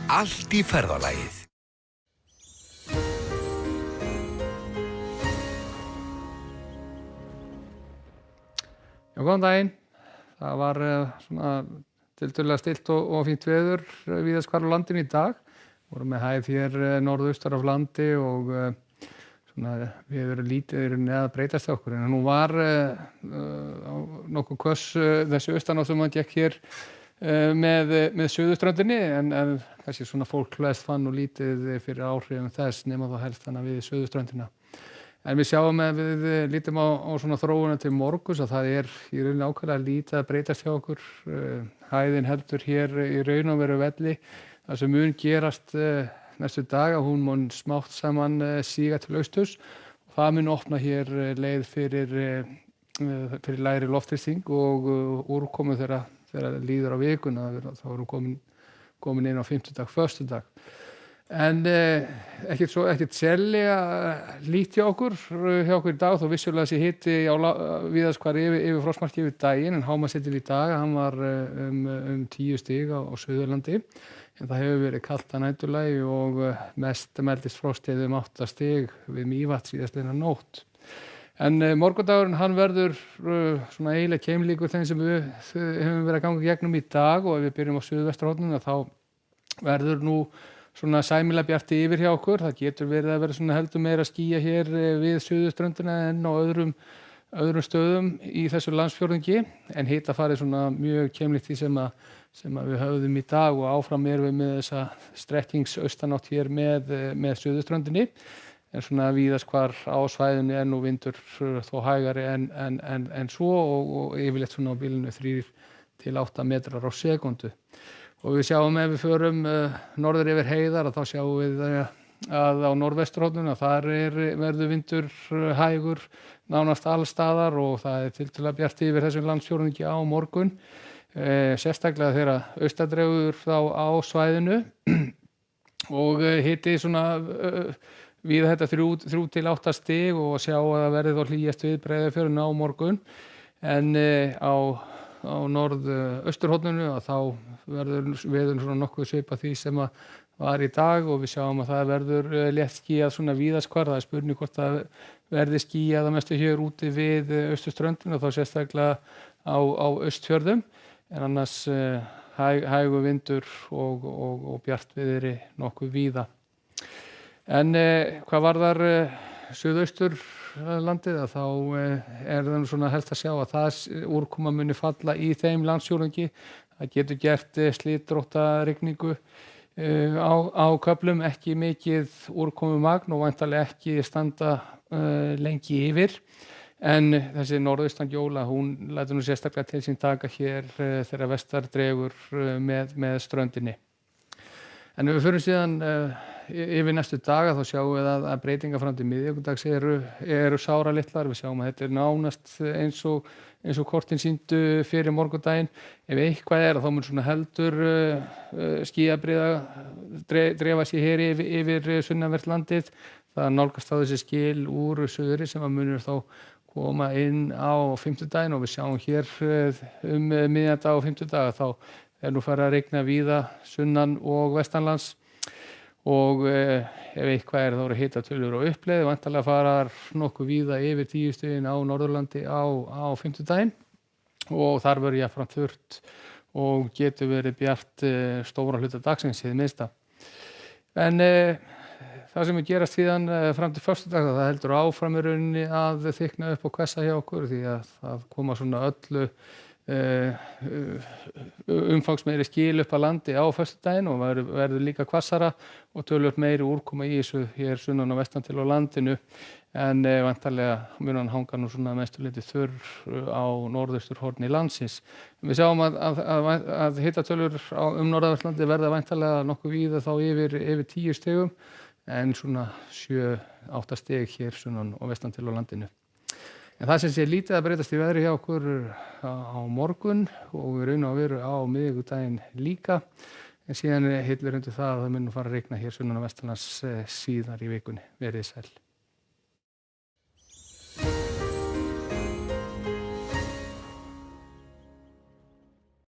Allt í ferðalagið. Já, góðan daginn. Það var svona tiltölulega stillt og fínt veður víðast hvar á landinu í dag. Vorum með hæð hér norðaustar af landi og svona við erum lítið að breytast hjá okkur. En nú var nokkuð hvöss þessi austanátt sem gekk hér með suðurströndinni en kannski svona fólk flest fann nú lítið fyrir áhrifum þess nema þá helst þannig við suðurströndina. En við sjáum að við lítum á svona þróuna til morguns að það í rauninni ákveðlega lítið að breytast hjá okkur. Hæðin heldur hér í raun og veru velli. Það sem mun gerast næstu daga, hún mun smátt saman síga til austurs og það mun opna hér leið fyrir lægri loftþrýsting og úrkomu þegar líður á vikuna. Þá erum komin inn á fimmtudag, föstudag. En ekkert sérlega lít hjá okkur í dag, þó vissulega þessi hiti víðast hvar yfir frostmarki yfir daginn, en hámarkshitinn í dag, hann var 10 stig á Suðurlandi, en það hefur verið kalt að næturlagi og mest mældist frostið 8 stig við Mývatn síðastliðna nótt. En morgundagurinn hann verður svona eiginlega keimlíkur þeim sem við höfum verið að ganga gegnum í dag og ef við byrjum á suðvesturhorninu þá verður nú svona sæmilega bjart yfir hjá okkur. Það getur verið að vera svona heldur meira skýja hér við suðurströndina en á öðrum stöðum í þessu landsfjórðungi en hitafarið svona mjög keimlíkt því sem við höfðum í dag og áfram erum við með þessa strekkingsautanátt hér með suðurströndinni en svona víðast hvar á svæðinu nú vindur þó hægari en svo og yfirleitt svona á bilinu 3 til 8 metrar á sekúndu. Og við sjáum ef við förum norður yfir heiðar að þá sjáum við að á norðvesturhorninu að þar verður vindur hægur nánast allstaðar og það tiltölulega bjart yfir þessum landsfjórðungi á morgun. Sérstaklega þegar austardrefur þá á svæðinu og hiti svona víða þetta 3 til 8 stig og sjá að það verði þá hlýjast við Breiðafjörðinn á morgun en á norðausturhorninu að þá verður veður svona nokkuð svipað því sem var í dag og við sjáum að það verður létt skýjað svona víðast hvar. Það spurning hvort það verði skýjað að mestu hér úti við austurströndina og þá sérstaklega á Austfjörðum en annars hægur vindur og bjartviðri nokkuð víða. En hvað varðar suðausturlandið að þá það svona helst að sjá að það úrkoma muni falla í þeim landsfjórðungi. Það getur gert slitróttarigningu á köflum, ekki mikið úrkomumagn og væntanlega ekki standa lengi yfir. En þessi norðaustangjóla, hún lætur nú sérstaklega til sín taka hér þegar vestar dregur með ströndinni. En ef við förum síðan yfir næstu daga þá sjáum við að breytingar fram til miðvikudags eru sáralitlar. Við sjáum að þetta nánast eins og kortin sýndu fyrir morgundaginn. Ef eitthvað þá mun svona heldur skýjabreiða drefa sig hér yfir sunnanvert landið. Það nálgast á þessi skil úr suðri sem að munur þá koma inn á fimmtudaginn og við sjáum hér miðjandag á fimmtudag þá nú farið að rigna víða sunnan og vestanlands og ef eitthvað þá eru hitatölur á uppleið, væntanlega fara nokkuð víða yfir 10 stigin á Norðurlandi á fimmtudaginn og þar verður jafnframt þurrt og getur verið bjart stóra hluta dagsins hið minnsta. En það sem gerast síðan fram til föstudag það heldur áfram í rauninni að þykna upp og hvessa hjá okkur því að það koma svona öllu umfangsmeiri skil upp að landi á föstudaginn og verður líka hvassara og töluvert meiri úrkoma í þessu hér sunnan og vestan til á landinu en væntanlega mun hann hanga nú svona mestu leyti þurr á norðausturhorni landsins. Við sjáum að hitatölur norðausturlandi verða væntanlega nokkuð víða þá yfir 10 stigum en svona 7-8 stig hér sunnan og vestan til á landinu. En það sem sé lítið að breytast í veðri hjá okkur á morgun og við raun og veru á miðvikudaginn líka. En síðan hillir undir það að það mun fara að rigna hér sunnan og vestanlands síðar í vikunni. Verið sæl.